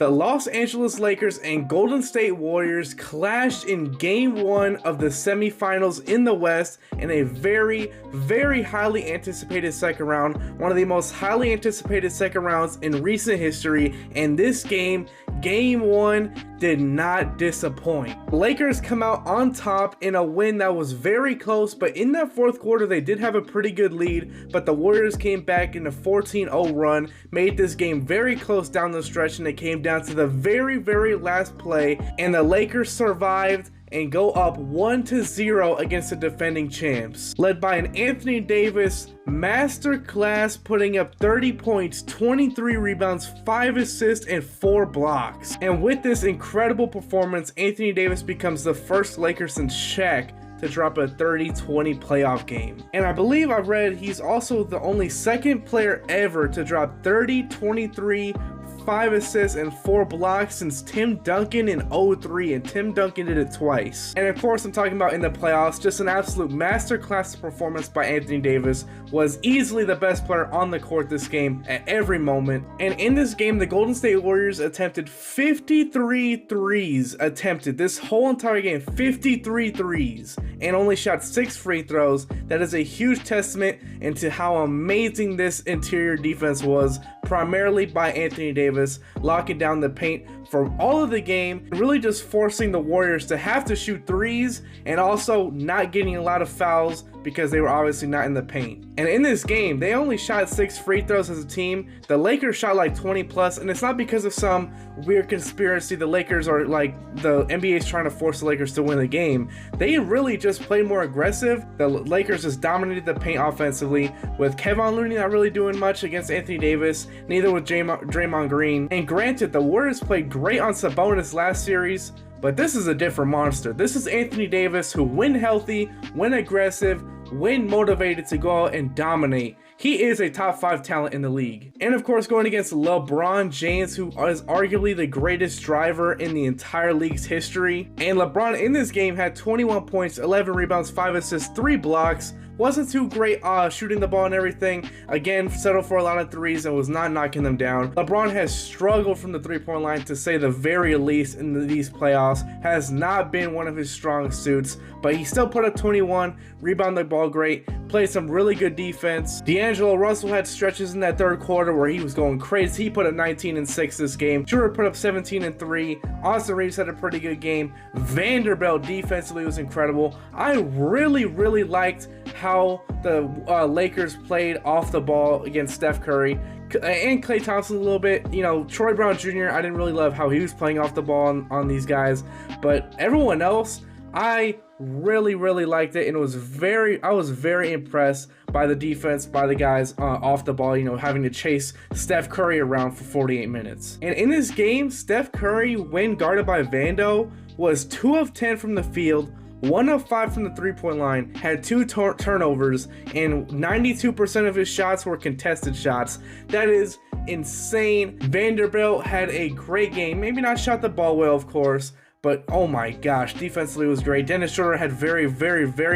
The Los Angeles Lakers and Golden State Warriors clashed in Game 1 of the semifinals in the West in a very, very highly anticipated second round, one of the most highly anticipated second rounds in recent history, and this game, Game 1, did not disappoint. The Lakers come out on top in a win that was very close, but in that fourth quarter they did have a pretty good lead, but the Warriors came back in a 14-0 run, made this game very close down the stretch, and it came down to the very, very last play, and the Lakers survived and go up 1-0 against the defending champs, led by an Anthony Davis masterclass, putting up 30 points, 23 rebounds, 5 assists, and 4 blocks. And with this incredible performance, Anthony Davis becomes the first Laker since Shaq to drop a 30-20 playoff game. And I believe I read he's also the only second player ever to drop 30, 23, 5 assists and 4 blocks since Tim Duncan in 03, and Tim Duncan did it twice. And of course I'm talking about in the playoffs, just an absolute masterclass performance by Anthony Davis. Was easily the best player on the court this game at every moment. And in this game, the Golden State Warriors attempted 53 threes attempted this whole entire game, 53 threes, and only shot 6 free throws. That is a huge testament into how amazing this interior defense was, primarily by Anthony Davis, locking down the paint for all of the game, really just forcing the Warriors to have to shoot threes and also not getting a lot of fouls because they were obviously not in the paint. And in this game, they only shot 6 free throws as a team. The Lakers shot like 20 plus, and it's not because of some weird conspiracy the Lakers are like the NBA is trying to force the Lakers to win the game. They really just played more aggressive. The Lakers just dominated the paint offensively, with Kevin Looney not really doing much against Anthony Davis, neither with Draymond Green. And granted, the Warriors played great on Sabonis last series, but this is a different monster. This is Anthony Davis, who, when healthy, when aggressive, when motivated to go out and dominate, he is a top 5 talent in the league. And of course, going against LeBron James, who is arguably the greatest driver in the entire league's history. And LeBron in this game had 21 points, 11 rebounds, 5 assists, 3 blocks. Wasn't too great shooting the ball and everything. Again, settled for a lot of threes and was not knocking them down. LeBron has struggled from the three-point line, to say the very least, in these playoffs. Has not been one of his strong suits, but he still put up 21, rebounded the ball great, played some really good defense. D'Angelo Russell had stretches in that third quarter where he was going crazy. He put up 19 and 6 this game. Schroeder put up 17 and 3. Austin Reeves had a pretty good game. Vanderbilt defensively was incredible. I really liked how the Lakers played off the ball against Steph Curry and Klay Thompson a little bit. You know, Troy Brown Jr., I didn't really love how he was playing off the ball on these guys, but everyone else, I really liked it, and I was very impressed by the defense, by the guys off the ball, you know, having to chase Steph Curry around for 48 minutes. And in this game, Steph Curry, when guarded by Vando, was 2 of 10 from the field, 1 of 5 from the three-point line, had 2 turnovers, and 92% of his shots were contested shots. That is insane. Vanderbilt had a great game. Maybe not shot the ball well, of course, but oh my gosh, defensively was great. Dennis Schroeder had very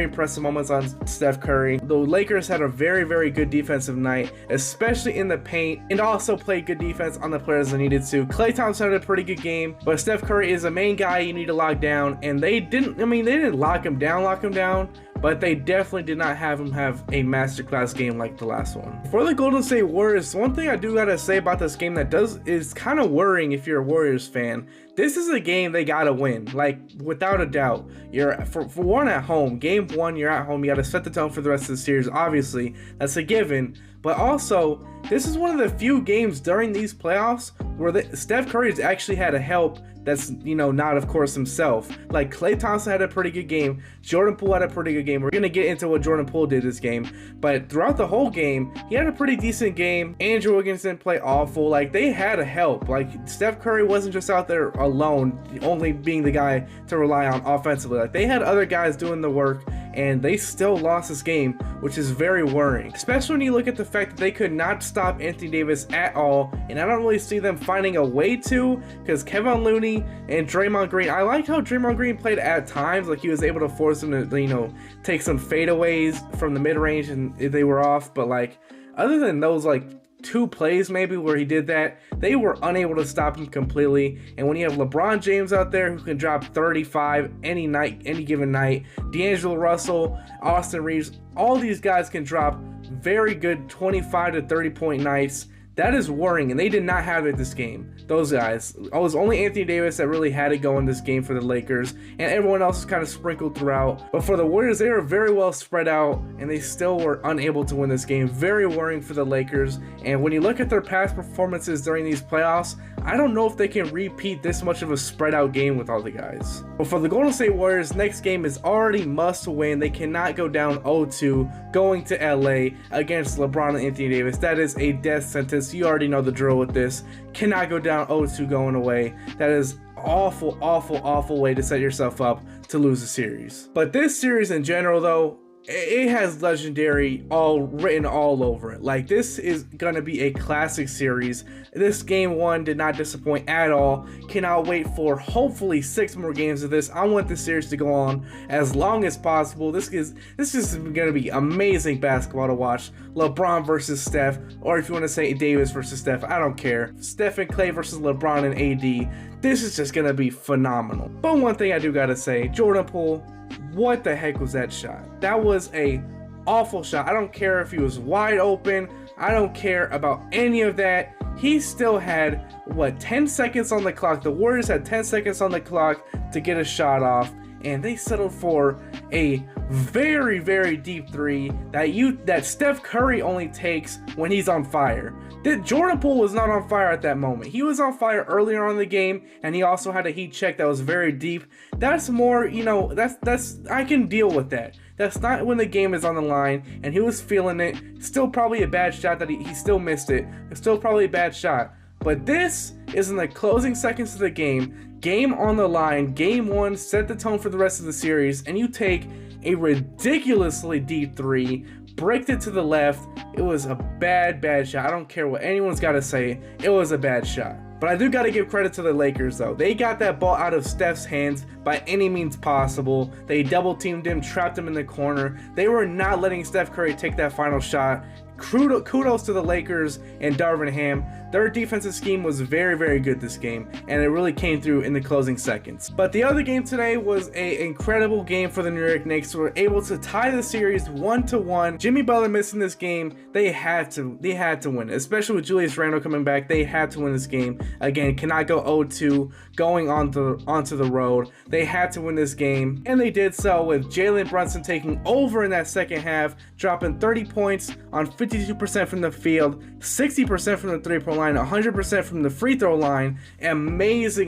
impressive moments on Steph Curry. The Lakers had a very good defensive night, especially in the paint, and also played good defense on the players they needed to. Klay Thompson had a pretty good game, but Steph Curry is a main guy you need to lock down, and they didn't lock him down, but they definitely did not have him have a masterclass game like the last one. For the Golden State Warriors, one thing I do gotta say about this game that is kind of worrying if you're a Warriors fan. This is a game they gotta win, like without a doubt. You're for one at home. Game 1, you're at home. You gotta set the tone for the rest of the series. Obviously, that's a given. But also, this is one of the few games during these playoffs where Steph Curry's actually had a help that's, you know, not of course himself. Like Klay Thompson had a pretty good game. Jordan Poole had a pretty good game. We're gonna get into what Jordan Poole did this game, but throughout the whole game, he had a pretty decent game. Andrew Wiggins didn't play awful. Like, they had a help. Like, Steph Curry wasn't just out there alone, only being the guy to rely on offensively. Like, they had other guys doing the work, and they still lost this game, which is very worrying, especially when you look at the fact that they could not stop Anthony Davis at all, and I don't really see them finding a way to, because Kevin Looney and Draymond Green, I liked how Draymond Green played at times. Like, he was able to force them to, you know, take some fadeaways from the mid-range and they were off, but like, other than those like 2 plays maybe where he did that. They were unable to stop him completely. And when you have LeBron James out there who can drop 35 any night, any given night, D'Angelo Russell, Austin Reeves, all these guys can drop very good 25 to 30 point nights. That is worrying, and they did not have it this game. Those guys. It was only Anthony Davis that really had it go in this game for the Lakers, and everyone else is kind of sprinkled throughout. But for the Warriors, they were very well spread out, and they still were unable to win this game. Very worrying for the Lakers, and when you look at their past performances during these playoffs, I don't know if they can repeat this much of a spread out game with all the guys. But for the Golden State Warriors, next game is already must win. They cannot go down 0-2 going to LA against LeBron and Anthony Davis. That is a death sentence. You already know the drill with this. Cannot go down 0-2 going away. That is awful, awful, awful way to set yourself up to lose a series. But this series in general, though, it has legendary written all over it. Like, this is gonna be a classic series. This game 1 did not disappoint at all. Cannot wait for hopefully 6 more games of this. I want this series to go on as long as possible. This is gonna be amazing basketball to watch. LeBron versus Steph, or if you want to say Davis versus Steph, I don't care. Steph and Clay versus LeBron and AD. This is just gonna be phenomenal. But one thing I do gotta say, Jordan Poole, what the heck was that shot? That was a awful shot. I don't care if he was wide open. I don't care about any of that. He still had, 10 seconds on the clock. The Warriors had 10 seconds on the clock to get a shot off, and they settled for a very, very deep 3 that Steph Curry only takes when he's on fire. Jordan Poole was not on fire at that moment. He was on fire earlier on in the game, and he also had a heat check that was very deep. That's more, that's I can deal with that. That's not when the game is on the line, and he was feeling it. Still probably a bad shot that he still missed it. It's still probably a bad shot. But this is in the closing seconds of the game on the line. Game 1 set the tone for the rest of the series, and you take a ridiculously deep 3, bricked it to the left. It was a bad shot. I don't care what anyone's got to say. It was a bad shot. But I do got to give credit to the Lakers, though. They got that ball out of Steph's hands by any means possible. They double teamed him, trapped him in the corner. They were not letting Steph Curry take that final shot. Kudos to the Lakers and Darvin Ham. Their defensive scheme was very, very good this game, and it really came through in the closing seconds. But the other game today was an incredible game for the New York Knicks, who were able to tie the series 1-1. Jimmy Butler missing this game, they had to win, especially with Julius Randle coming back. They had to win this game. Again, cannot go 0-2 going onto the road. They had to win this game, and they did so with Jalen Brunson taking over in that second half, dropping 30 points on 52% from the field, 60% from the three-point line, 100% from the free throw line. Amazing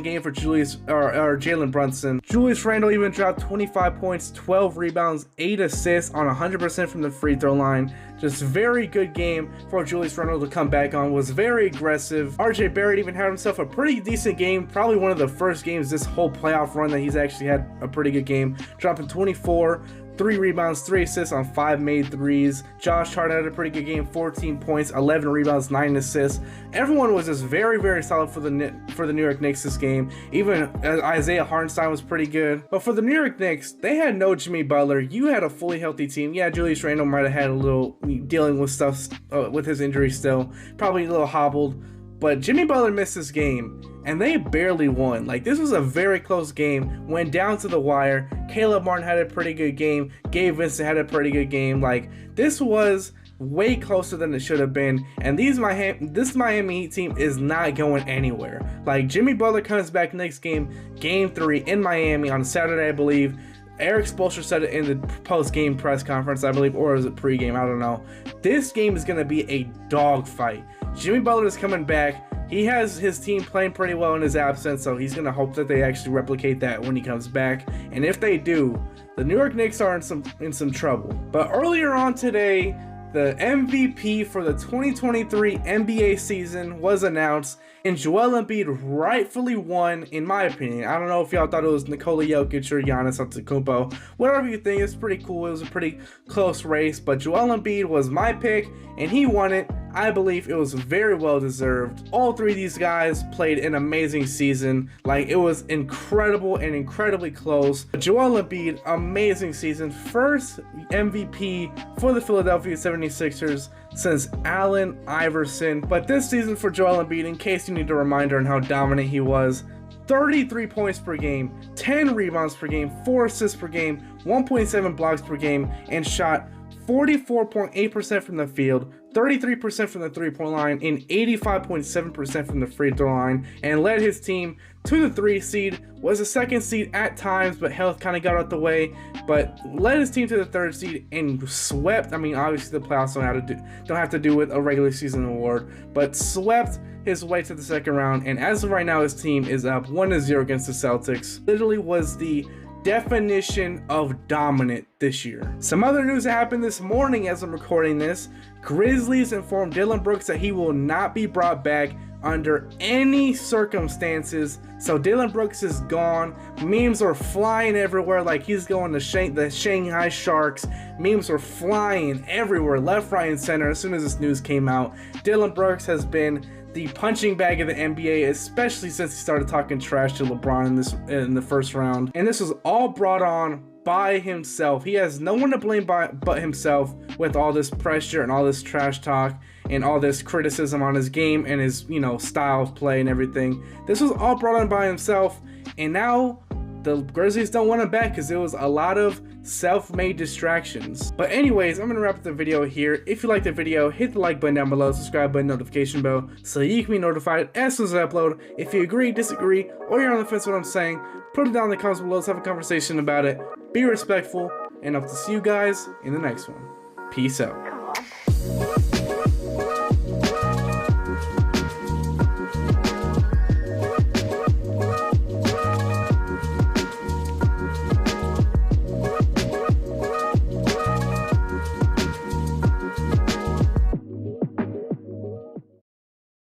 game for Jalen Brunson. Julius Randle even dropped 25 points, 12 rebounds, 8 assists on 100% from the free throw line. Just very good game for Julius Randle to come back on. Was very aggressive. RJ Barrett even had himself a pretty decent game. Probably one of the first games this whole playoff run that he's actually had a pretty good game. Dropping 24, 3 rebounds, 3 assists on 5 made threes. Josh Hart had a pretty good game, 14 points, 11 rebounds, 9 assists. Everyone was just very, very solid for the New York Knicks this game. Even Isaiah Hartenstein was pretty good. But for the New York Knicks, they had no Jimmy Butler. You had a fully healthy team. Yeah, Julius Randle might have had a little dealing with stuff with his injury still. Probably a little hobbled. But Jimmy Butler missed this game, and they barely won. Like, this was a very close game. Went down to the wire. Caleb Martin had a pretty good game. Gabe Vincent had a pretty good game. Like, this was way closer than it should have been. And this Miami Heat team is not going anywhere. Like, Jimmy Butler comes back next game, game 3 in Miami on Saturday, I believe. Eric Spoelstra said it in the post-game press conference, I believe, or is it pre-game? I don't know. This game is going to be a dogfight. Jimmy Butler is coming back. He has his team playing pretty well in his absence, so he's going to hope that they actually replicate that when he comes back. And if they do, the New York Knicks are in some trouble. But earlier on today, the MVP for the 2023 NBA season was announced, and Joel Embiid rightfully won, in my opinion. I don't know if y'all thought it was Nikola Jokic or Giannis Antetokounmpo. Whatever you think, it's pretty cool. It was a pretty close race, but Joel Embiid was my pick, and he won it. I believe it was very well deserved. All three of these guys played an amazing season. Like, it was incredible and incredibly close. Joel Embiid, amazing season. First MVP for the Philadelphia 76ers since Allen Iverson. But this season for Joel Embiid, in case you need a reminder on how dominant he was, 33 points per game, 10 rebounds per game, 4 assists per game, 1.7 blocks per game, and shot 44.8% from the field, 33% from the three-point line, and 85.7% from the free throw line, and led his team to the 3 seed, was a 2nd seed at times, but health kind of got out the way, but led his team to the 3rd seed and swept. I mean, obviously the playoffs don't have to do with a regular season award, but swept his way to the 2nd round, and as of right now, his team is up 1-0 against the Celtics. Literally was the definition of dominant this year. Some other news that happened this morning as I'm recording this: Grizzlies informed Dillon Brooks that he will not be brought back under any circumstances. So Dillon Brooks is gone. Memes are flying everywhere like he's going to the Shanghai Sharks. Memes were flying everywhere, left, right, and center as soon as this news came out. Dillon Brooks has been the punching bag of the NBA, especially since he started talking trash to LeBron in the first round. And this was all brought on by himself. He has no one to blame but himself with all this pressure and all this trash talk and all this criticism on his game and his, style of play and everything. This was all brought on by himself, and now the Grizzlies don't want him back because it was a lot of self-made distractions. But anyways, I'm gonna wrap up the video here. If you liked the video, hit the like button down below, subscribe button, notification bell, so you can be notified as soon as I upload. If you agree, disagree, or you're on the fence with what I'm saying, put it down in the comments below. Let's have a conversation about it. Be respectful, and hope to see you guys in the next one. Peace out.